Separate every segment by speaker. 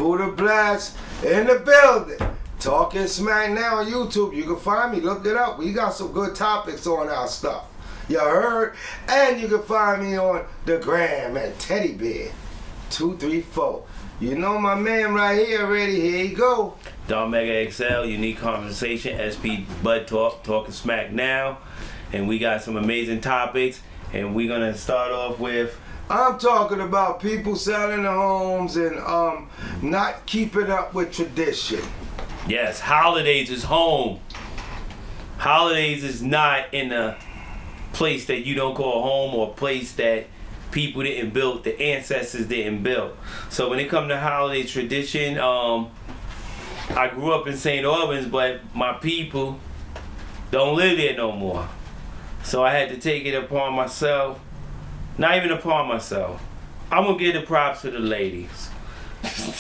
Speaker 1: Buddha Blast in the building. Talking Smack Now on YouTube. You can find me. Look it up. We got some good topics on our stuff. You heard? And you can find me on the gram at Teddy Bear 234. You know my man right here already. Here you go.
Speaker 2: Don Mega XL, Unique Conversation, SP Bud Talk, Talking Smack Now. And we got some amazing topics. And we're going to start off with...
Speaker 1: I'm talking about people selling their homes and not keeping up with tradition.
Speaker 2: Yes, holidays is home. Holidays is not in a place that you don't call home or a place that people didn't build, the ancestors didn't build. So when it comes to holiday tradition, I grew up in St. Albans, but my people don't live there no more. So I had to take it upon myself, not even upon myself. I'm gonna give the props to the ladies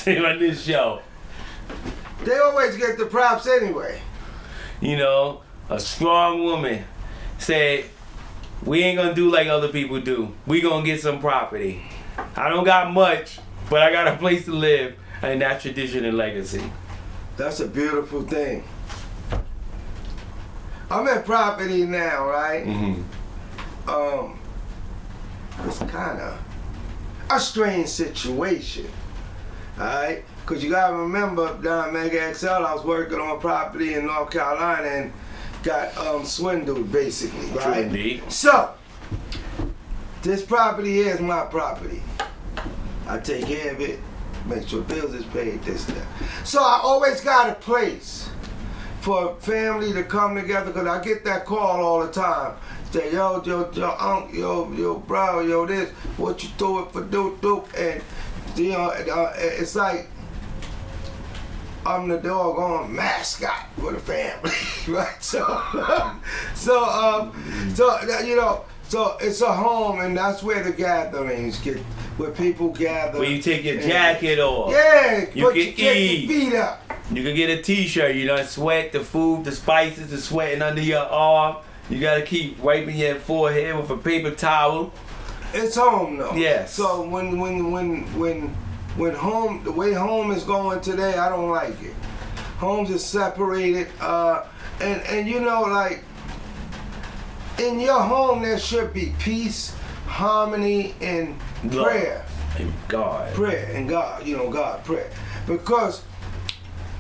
Speaker 2: on this show.
Speaker 1: They always get the props anyway.
Speaker 2: You know, a strong woman said, we ain't gonna do like other people do. We gonna get some property. I don't got much, but I got a place to live, and that's tradition and legacy.
Speaker 1: That's a beautiful thing. I'm at property now, right?
Speaker 2: Mm-hmm.
Speaker 1: It's kind of a strange situation, all right? Because you gotta remember, down Mega XL, I was working on property in North Carolina and got swindled, basically, right?
Speaker 2: True indeed.
Speaker 1: So, this property here is my property. I take care of it, make sure bills is paid, this and that. So I always got a place for family to come together, because I get that call all the time. Say, yo, uncle, yo, bro, yo, this, what you doing for dope, and, you know, it's like, I'm the doggone mascot for the family, right? So you know, so it's a home, and that's where the gatherings get, where people gather.
Speaker 2: Where you take your jacket off.
Speaker 1: Yeah,
Speaker 2: you can eat.
Speaker 1: Your feet up.
Speaker 2: You can get a t-shirt, you don't sweat, the food, the spices, the sweating under your arm. You gotta keep wiping your forehead with a paper towel.
Speaker 1: It's home though.
Speaker 2: Yes.
Speaker 1: So when home, the way home is going today, I don't like it. Homes is separated, and you know, like, in your home there should be peace, harmony, and prayer.
Speaker 2: And God.
Speaker 1: Prayer and God, you know, God, prayer. Because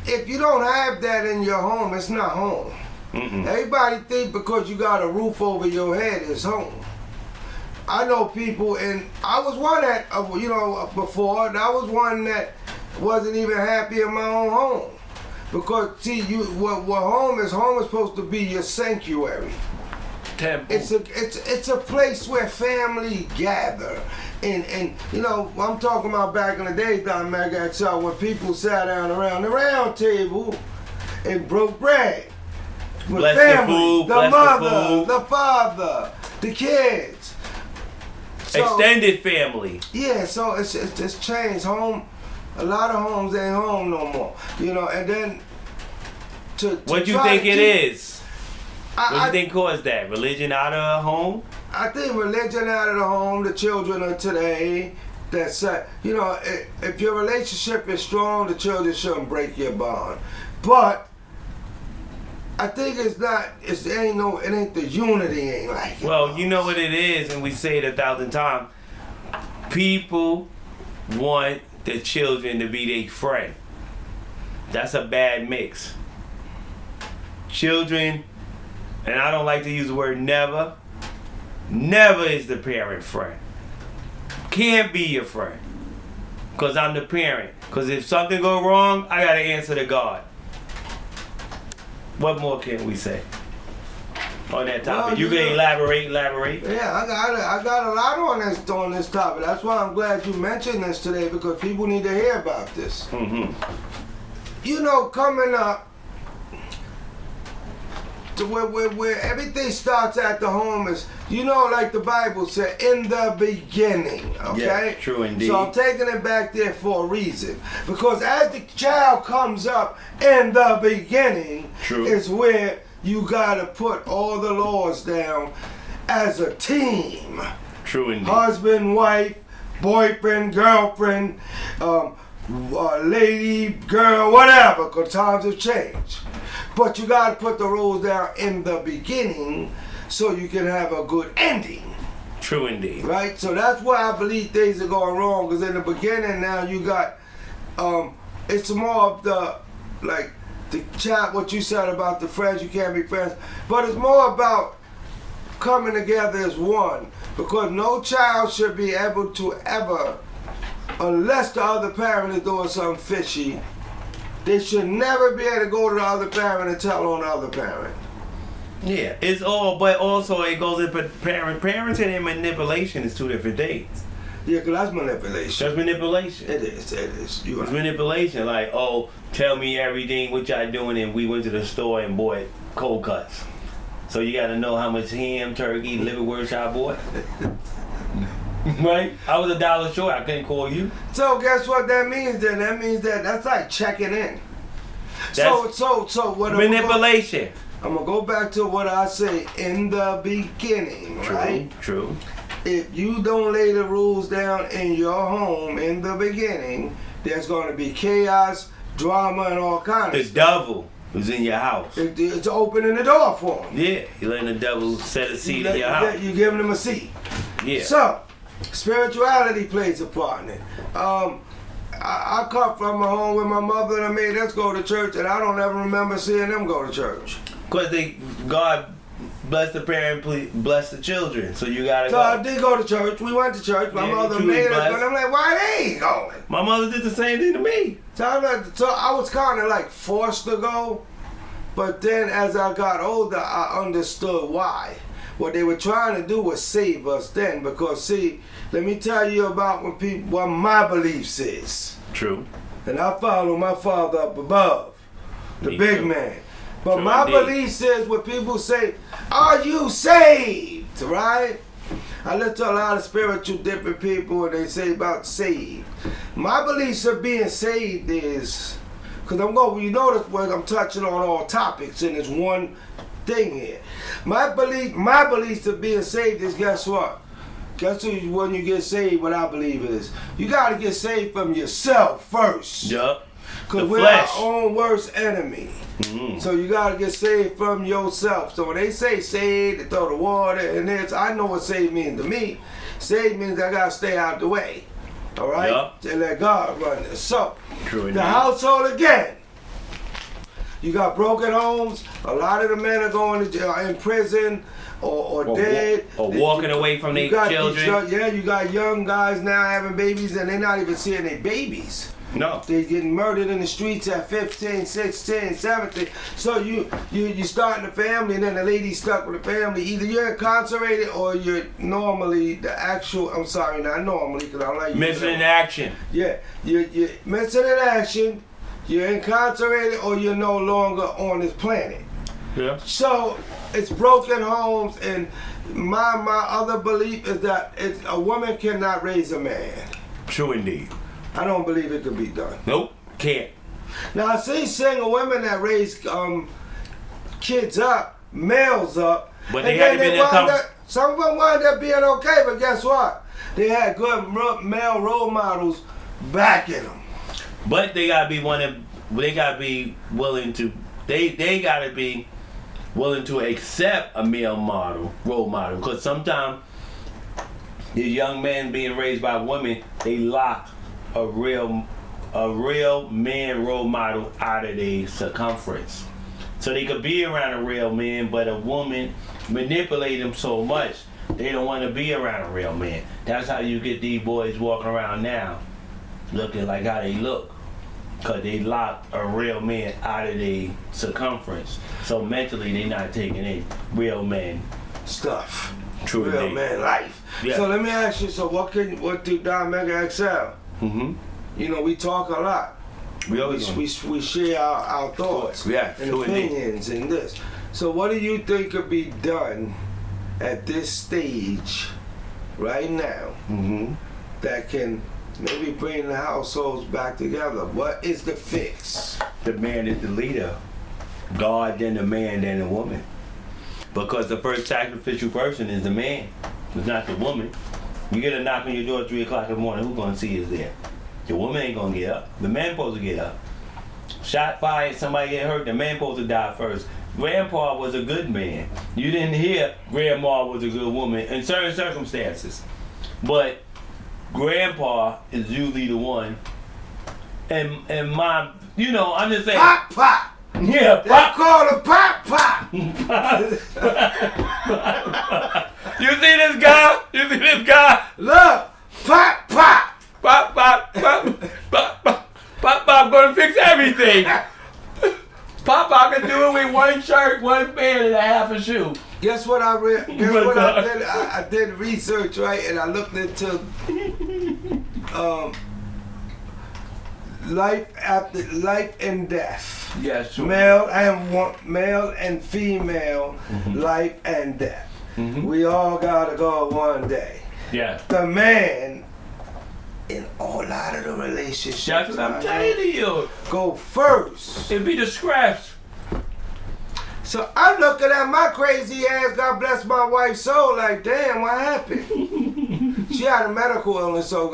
Speaker 1: if you don't have that in your home, it's not home.
Speaker 2: Mm-mm.
Speaker 1: Everybody think because you got a roof over your head is home. I know people, and I was one that, you know, before, I was one that wasn't even happy in my own home. Because, see, what home is supposed to be your sanctuary.
Speaker 2: Temple.
Speaker 1: It's a place where family gather. And you know, I'm talking about back in the day, Don Mega XL, when people sat down around the round table and broke bread. With
Speaker 2: bless
Speaker 1: family,
Speaker 2: the food,
Speaker 1: the
Speaker 2: bless
Speaker 1: mother,
Speaker 2: the food.
Speaker 1: the father, the kids. So,
Speaker 2: extended family.
Speaker 1: Yeah, so it's changed. Home, a lot of homes ain't home no more. You know, and then
Speaker 2: what do you think it is? What do you think caused that? Religion out of home?
Speaker 1: I think religion out of the home, the children of today, that's, you know, if your relationship is strong, the children shouldn't break your bond. But I think it ain't the unity ain't like it.
Speaker 2: Well, you know what it is, and we say it 1,000 times. People want the children to be their friend. That's a bad mix. Children, and I don't like to use the word never. Never is the parent friend. Can't be your friend. Because I'm the parent. Because if something go wrong, I got to answer to God. What more can we say on that topic?
Speaker 1: Well,
Speaker 2: you can elaborate.
Speaker 1: Yeah, I got a lot on this topic. That's why I'm glad you mentioned this today, because people need to hear about this.
Speaker 2: Mm-hmm.
Speaker 1: You know, coming up, to where everything starts at the home is, you know, like the Bible said, in the beginning, okay?
Speaker 2: Yeah, true indeed.
Speaker 1: So I'm taking it back there for a reason. Because as the child comes up, in the beginning
Speaker 2: True.
Speaker 1: is where you gotta put all the laws down as a team.
Speaker 2: True indeed.
Speaker 1: Husband, wife, boyfriend, girlfriend, lady, girl, whatever, because times have changed. But you got to put the rules down in the beginning so you can have a good ending.
Speaker 2: True indeed.
Speaker 1: Right? So that's why I believe things are going wrong, because in the beginning now you got, it's more of the, like, the chat, what you said about the friends, you can't be friends, but it's more about coming together as one, because no child should be able to ever, unless the other parent is doing something fishy, they should never be able to go to the other parent and tell on the other parent.
Speaker 2: Yeah, it's all, but also it goes into parenting and manipulation is two different things.
Speaker 1: Yeah, because that's manipulation.
Speaker 2: That's manipulation.
Speaker 1: It is.
Speaker 2: It's manipulation. Like, oh, tell me everything, what y'all doing, and we went to the store and bought cold cuts. So you got to know how much ham, turkey, liverwurst y'all bought. Right? I was $1 short. I couldn't call you.
Speaker 1: So guess what that means then? That means that that's like checking in. So what?
Speaker 2: Manipulation.
Speaker 1: I'm gonna go back to what I say in the beginning, right?
Speaker 2: True.
Speaker 1: If you don't lay the rules down in your home in the beginning, there's gonna be chaos, drama, and all kinds of
Speaker 2: stuff. The devil is in your house.
Speaker 1: It's opening the door for him.
Speaker 2: Yeah, you're letting the devil set a seat in your house.
Speaker 1: You're giving him a seat.
Speaker 2: Yeah.
Speaker 1: So, spirituality plays a part in it. I come from a home where my mother and me, let's go to church, and I don't ever remember seeing them go to church.
Speaker 2: Because God bless the parent, please bless the children. So you gotta
Speaker 1: so
Speaker 2: go.
Speaker 1: I did go to church. We went to church. My mother made us go. And I'm like, why they ain't going?
Speaker 2: My mother did the same thing to me.
Speaker 1: So I was kind of like forced to go. But then as I got older, I understood why. What they were trying to do was save us then. Because see, let me tell you about what my beliefs is.
Speaker 2: True.
Speaker 1: And I follow my father up above, the big man. But
Speaker 2: True
Speaker 1: my
Speaker 2: indeed.
Speaker 1: belief says when people say, are you saved? Right? I listen to a lot of spiritual different people and they say about saved. My beliefs of being saved is, because you notice when I'm touching on all topics and it's one thing here. My beliefs of being saved is, guess what? Guess who, when you get saved, what I believe is, you got to get saved from yourself first.
Speaker 2: Yup.
Speaker 1: Because we're our own worst enemy. Mm-hmm. So you got to get saved from yourself. So when they say saved, they throw the water in there. I know what saved means to me. Saved means I got to stay out the way. All right? Yep. And let God run this. So, the household again. You got broken homes. A lot of the men are going to jail, in prison or dead.
Speaker 2: Or walking away from their children.
Speaker 1: You got young guys now having babies and they're not even seeing their babies.
Speaker 2: No.
Speaker 1: They're getting murdered in the streets at 15, 16, 17. So you starting a family and then the lady's stuck with the family. Either you're incarcerated or you're normally not normally because I don't like
Speaker 2: missing in action.
Speaker 1: Yeah, you're missing in action. You're incarcerated or you're no longer on this planet.
Speaker 2: Yeah.
Speaker 1: So it's broken homes, and my other belief is that a woman cannot raise a man.
Speaker 2: True indeed.
Speaker 1: I don't believe it could be done.
Speaker 2: Nope, can't.
Speaker 1: Now I see single women that raise kids up, males up,
Speaker 2: but they had to be
Speaker 1: some of them wound up being okay, but guess what? They had good male role models backing them.
Speaker 2: But they gotta be they gotta be willing to. They gotta be willing to accept a male role model, because sometimes these young men being raised by women, they lock a real man role model out of their circumference. So they could be around a real man, but a woman manipulate them so much they don't want to be around a real man. That's how you get these boys walking around now looking like how they look, because they locked a real man out of their circumference. So mentally they not taking in real man
Speaker 1: stuff.
Speaker 2: True
Speaker 1: real man life. Yeah. So let me ask you, so what do Don Mega XL?
Speaker 2: Mm-hmm.
Speaker 1: You know, we talk a lot. We share our thoughts and opinions and this. So what do you think could be done at this stage right now that can maybe bring the households back together? What is the fix?
Speaker 2: The man is the leader. God, then the man, then the woman. Because the first sacrificial person is the man. It's not the woman. You get a knock on your door at 3 o'clock in the morning, who's going to see is there? The woman ain't gonna get up. The man supposed to get up. Shot fired, somebody get hurt, the man supposed to die first. Grandpa was a good man. You didn't hear grandma was a good woman in certain circumstances. But grandpa is usually the one. And mom, you know, I'm just saying.
Speaker 1: Pop, pop.
Speaker 2: Yeah,
Speaker 1: They
Speaker 2: pop.
Speaker 1: call it pop, pop.
Speaker 2: You see this guy? You see this guy?
Speaker 1: Look, pop, pop.
Speaker 2: Pop, pop, pop, pop, pop, pop, pop, gonna fix everything. Pop, pop can do it with one shirt, one pant, and a half a shoe.
Speaker 1: Guess what I read? Guess what I did? I did research, right? And I looked into life and death.
Speaker 2: Yeah, sure.
Speaker 1: Male and female, life and death. We all gotta go one day.
Speaker 2: Yeah.
Speaker 1: The man in a lot of the relationships,
Speaker 2: That's what I'm telling you.
Speaker 1: go first.
Speaker 2: It'd be the scraps.
Speaker 1: So I'm looking at my crazy ass, God bless my wife's soul, like, damn, what happened? She had a medical illness, so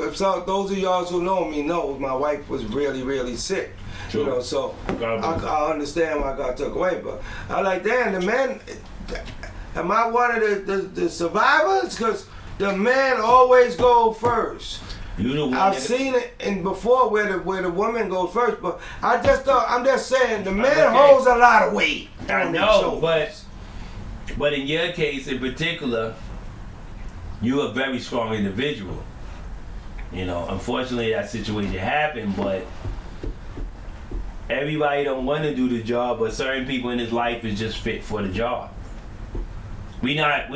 Speaker 1: those of y'all who know me know my wife was really, really sick.
Speaker 2: Sure.
Speaker 1: You know, so
Speaker 2: God bless her.
Speaker 1: I understand why God took away, but I like, damn, the man, am I one of the survivors? Because the man always go first.
Speaker 2: You the one
Speaker 1: I've
Speaker 2: that-
Speaker 1: seen it in before where the woman goes first, but I'm just saying the man
Speaker 2: Okay.
Speaker 1: holds a lot of weight.
Speaker 2: I
Speaker 1: on his
Speaker 2: know,
Speaker 1: shoulders.
Speaker 2: but in your case in particular, you're a very strong individual. You know, unfortunately that situation happened, but everybody don't want to do the job, but certain people in his life is just fit for the job. We not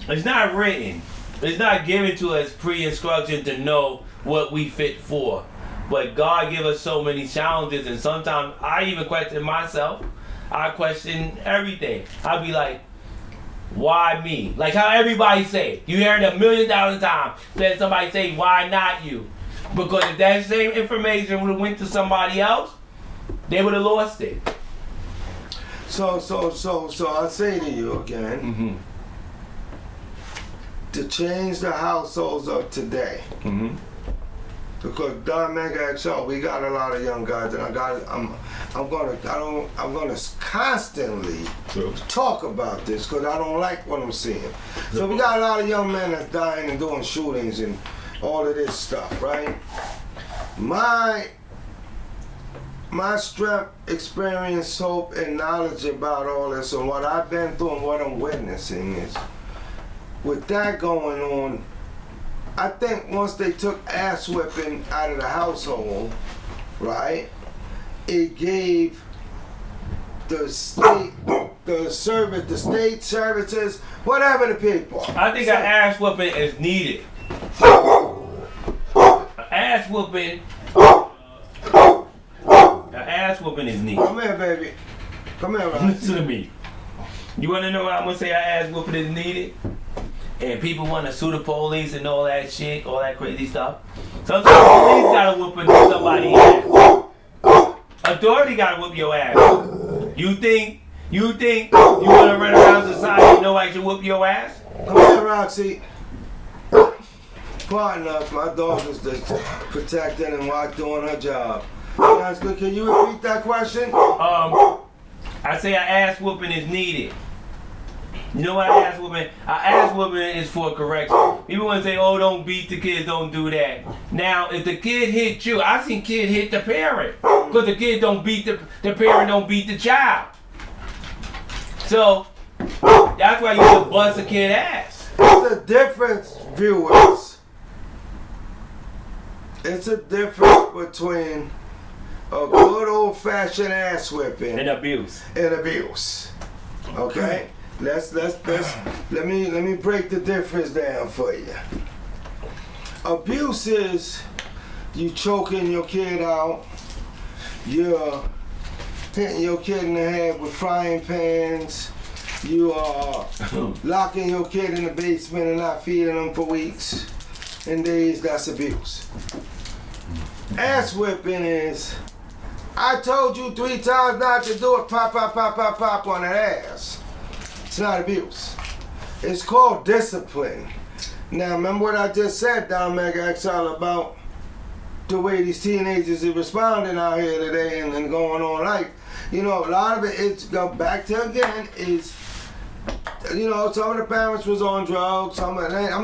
Speaker 2: it's not written. It's not given to us pre-instruction to know what we fit for. But God give us so many challenges, and sometimes I even question myself. I question everything. I be like, why me? Like how everybody say. You hear it 1,000,000 times. Then somebody say, why not you? Because if that same information would have went to somebody else, they would have lost it.
Speaker 1: So I say to you again,
Speaker 2: Mm-hmm.
Speaker 1: to change the households of today,
Speaker 2: Mm-hmm.
Speaker 1: because Don Mega XO, we got a lot of young guys, and I'm gonna constantly
Speaker 2: True.
Speaker 1: talk about this because I don't like what I'm seeing. So we got a lot of young men that's dying and doing shootings and all of this stuff, right? My strength, experience, hope, and knowledge about all this and what I've been through and what I'm witnessing is, with that going on, I think once they took ass whipping out of the household, right, it gave the state, the state services, whatever the people.
Speaker 2: I think an ass whooping is needed. An ass whooping is needed.
Speaker 1: Come here, baby. Come here, Ron.
Speaker 2: Listen to me. You want to know why I'm going to say an ass whooping is needed? And people want to sue the police and all that shit, all that crazy stuff. Sometimes the police got to whoop somebody's ass. Authority got to whoop your ass. You think you want to run around society and nobody should whoop your ass?
Speaker 1: Come here, Roxy. Pardon us, my daughter's just protecting and doing her job. That's good. Can you repeat that question?
Speaker 2: I say an ass whooping is needed. You know what an ass whooping? An ass whooping is for correction. People want to say, oh, don't beat the kids, don't do that. Now, if the kid hit you, I've seen kids hit the parent. Because the kid don't beat the parent don't beat the child. So, that's why you should bust a kid ass.
Speaker 1: It's a difference, viewers. It's a difference between a good old-fashioned ass whipping
Speaker 2: And abuse.
Speaker 1: and abuse. Okay? Let me break the difference down for you. Abuse is you choking your kid out, you're hitting your kid in the head with frying pans, you are locking your kid in the basement and not feeding them for weeks and days. That's abuse. Ass whipping is, I told you 3 times not to do it, pop, pop, pop, pop, pop on that ass. It's not abuse. It's called discipline. Now, remember what I just said, Don Mega XL, about the way these teenagers are responding out here today and going on life. You know, a lot of it's go back to again is, you know, some of the parents was on drugs. I'm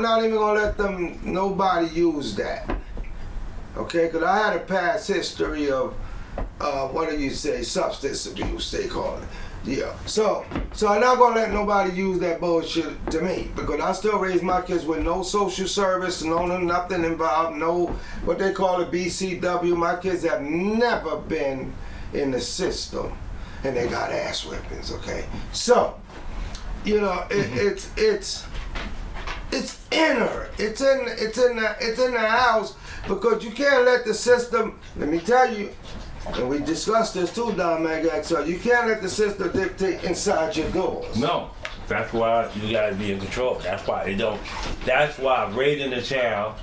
Speaker 1: not even gonna let nobody use that. Okay, because I had a past history of, what do you say, substance abuse, they call it. Yeah, so I'm not gonna let nobody use that bullshit to me, because I still raise my kids with no social service, nothing involved, no what they call a BCW. My kids have never been in the system, and they got ass whippings. Okay, so you know it's inner, it's in the house, because you can't let the system. Let me tell you. And we discussed this too, Don Mega XL. You can't let the system dictate inside your doors.
Speaker 2: No, that's why you gotta be in control. That's why it don't. That's why raising a child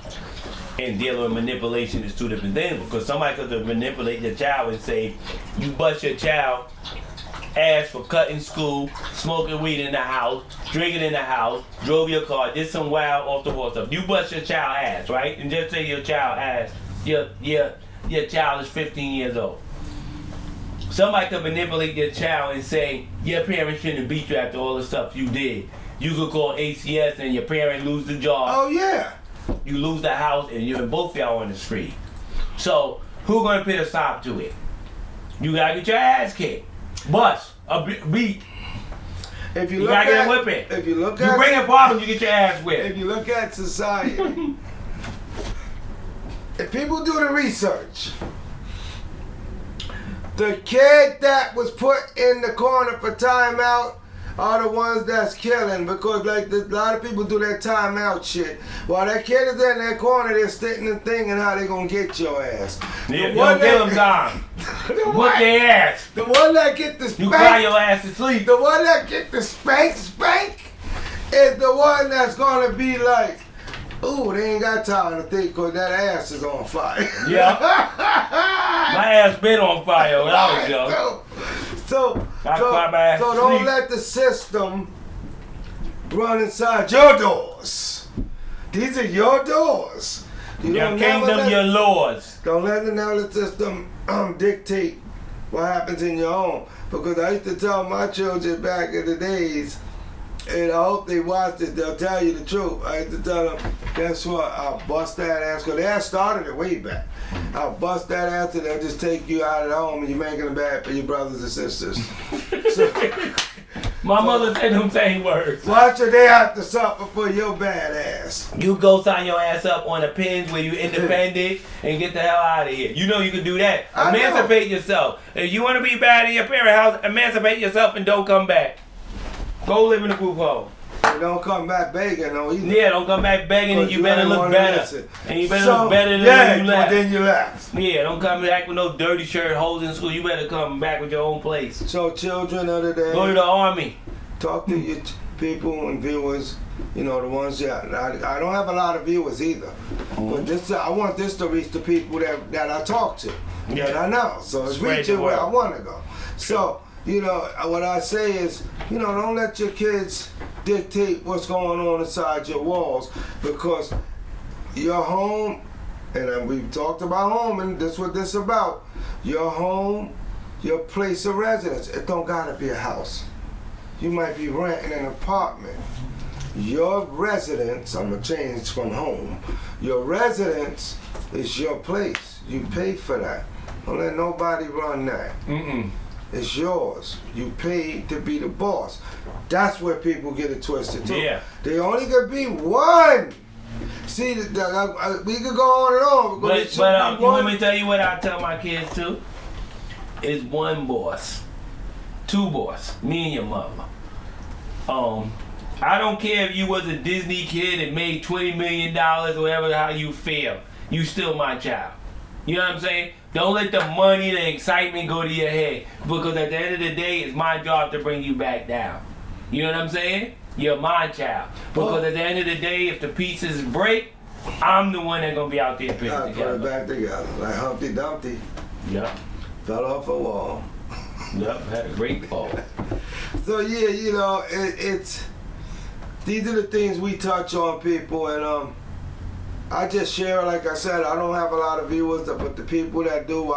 Speaker 2: and dealing with manipulation is two different things. Because somebody could manipulate your child and say, you bust your child ass for cutting school, smoking weed in the house, drinking in the house, drove your car, did some wild off the wall stuff. You bust your child ass, right? And just say your child ass, your child is 15 years old. Somebody could manipulate your child and say, your parents shouldn't beat you after all the stuff you did. You could call ACS and your parent lose the job.
Speaker 1: Oh, yeah.
Speaker 2: You lose the house and you and both y'all on the street. So, who gonna put a stop to it? You gotta get your ass kicked. Bust. A beat.
Speaker 1: If you
Speaker 2: gotta get a whipping.
Speaker 1: If you look
Speaker 2: you
Speaker 1: at...
Speaker 2: bring a problem, you get your ass whipped.
Speaker 1: If you look at society... If people do the research, the kid that was put in the corner for timeout are the ones that's killing, because like a lot of people do that timeout shit. While that kid is in that corner, they're sitting and thinking how they gonna get your ass.
Speaker 2: Yeah, don't give them time. Whoop their ass.
Speaker 1: The one that get the spank.
Speaker 2: You cry your ass to sleep.
Speaker 1: The one that get the spank is the one that's gonna be like, ooh, they ain't got time to think, because that ass is on fire.
Speaker 2: Yeah. My ass been on fire when I was young.
Speaker 1: So
Speaker 2: don't
Speaker 1: don't let the system run inside your doors. These are your doors.
Speaker 2: Your kingdom, your laws.
Speaker 1: Don't let the system dictate what happens in your home. Because I used to tell my children back in the days, and I hope they watch this, they'll tell you the truth. I used to tell them, guess what, I'll bust that ass, because they had started it way back. I'll bust that ass and they'll just take you out of the home and you're making it bad for your brothers and sisters.
Speaker 2: My mother said them same words.
Speaker 1: Watch what they have to suffer for your bad ass.
Speaker 2: You go sign your ass up on the pins where you independent and get the hell out of here. You know you can do that. Emancipate yourself. If you want to be bad in your parents' house, emancipate yourself and don't come back. Go live in a group home.
Speaker 1: You don't come back begging, no.
Speaker 2: Yeah, don't come back begging, and you better look better. And you better look better than you left.
Speaker 1: Then you left.
Speaker 2: Yeah, don't come back with no dirty shirt, holes in school. You better come back with your own place.
Speaker 1: So children of the day,
Speaker 2: go to the army.
Speaker 1: Talk to your people and viewers. You know, the ones that I don't have a lot of viewers either. But this, I want this to reach the people that I talk to, that I know. So it's reaching where I want to go. So. You know, what I say is, you know, don't let your kids dictate what's going on inside your walls, because your home, and we've talked about home, and that's what this is about. Your home, your place of residence, it don't gotta be a house. You might be renting an apartment. Your residence, I'm gonna change from home, your residence is your place. You pay for that. Don't let nobody run that. It's yours. You paid to be the boss. That's where people get it twisted too.
Speaker 2: Yeah.
Speaker 1: They only could be one. See, we could go on and on.
Speaker 2: But you want me to tell you what I tell my kids too? It's one boss, two boss, me and your mother. I don't care if you was a Disney kid and made $20 million, whatever how you feel. You still my child. You know what I'm saying? Don't let the money, the excitement go to your head. Because at the end of the day, it's my job to bring you back down. You know what I'm saying? You're my child. Because at the end of the day, if the pieces break, I'm the one that's going to be out there putting it together.
Speaker 1: Put it back together. Like Humpty Dumpty.
Speaker 2: Yep.
Speaker 1: Fell off a wall.
Speaker 2: Yep, had a great fall.
Speaker 1: So yeah, you know, it's these are the things we touch on, people, and I just share. Like I said, I don't have a lot of viewers, but the people that do,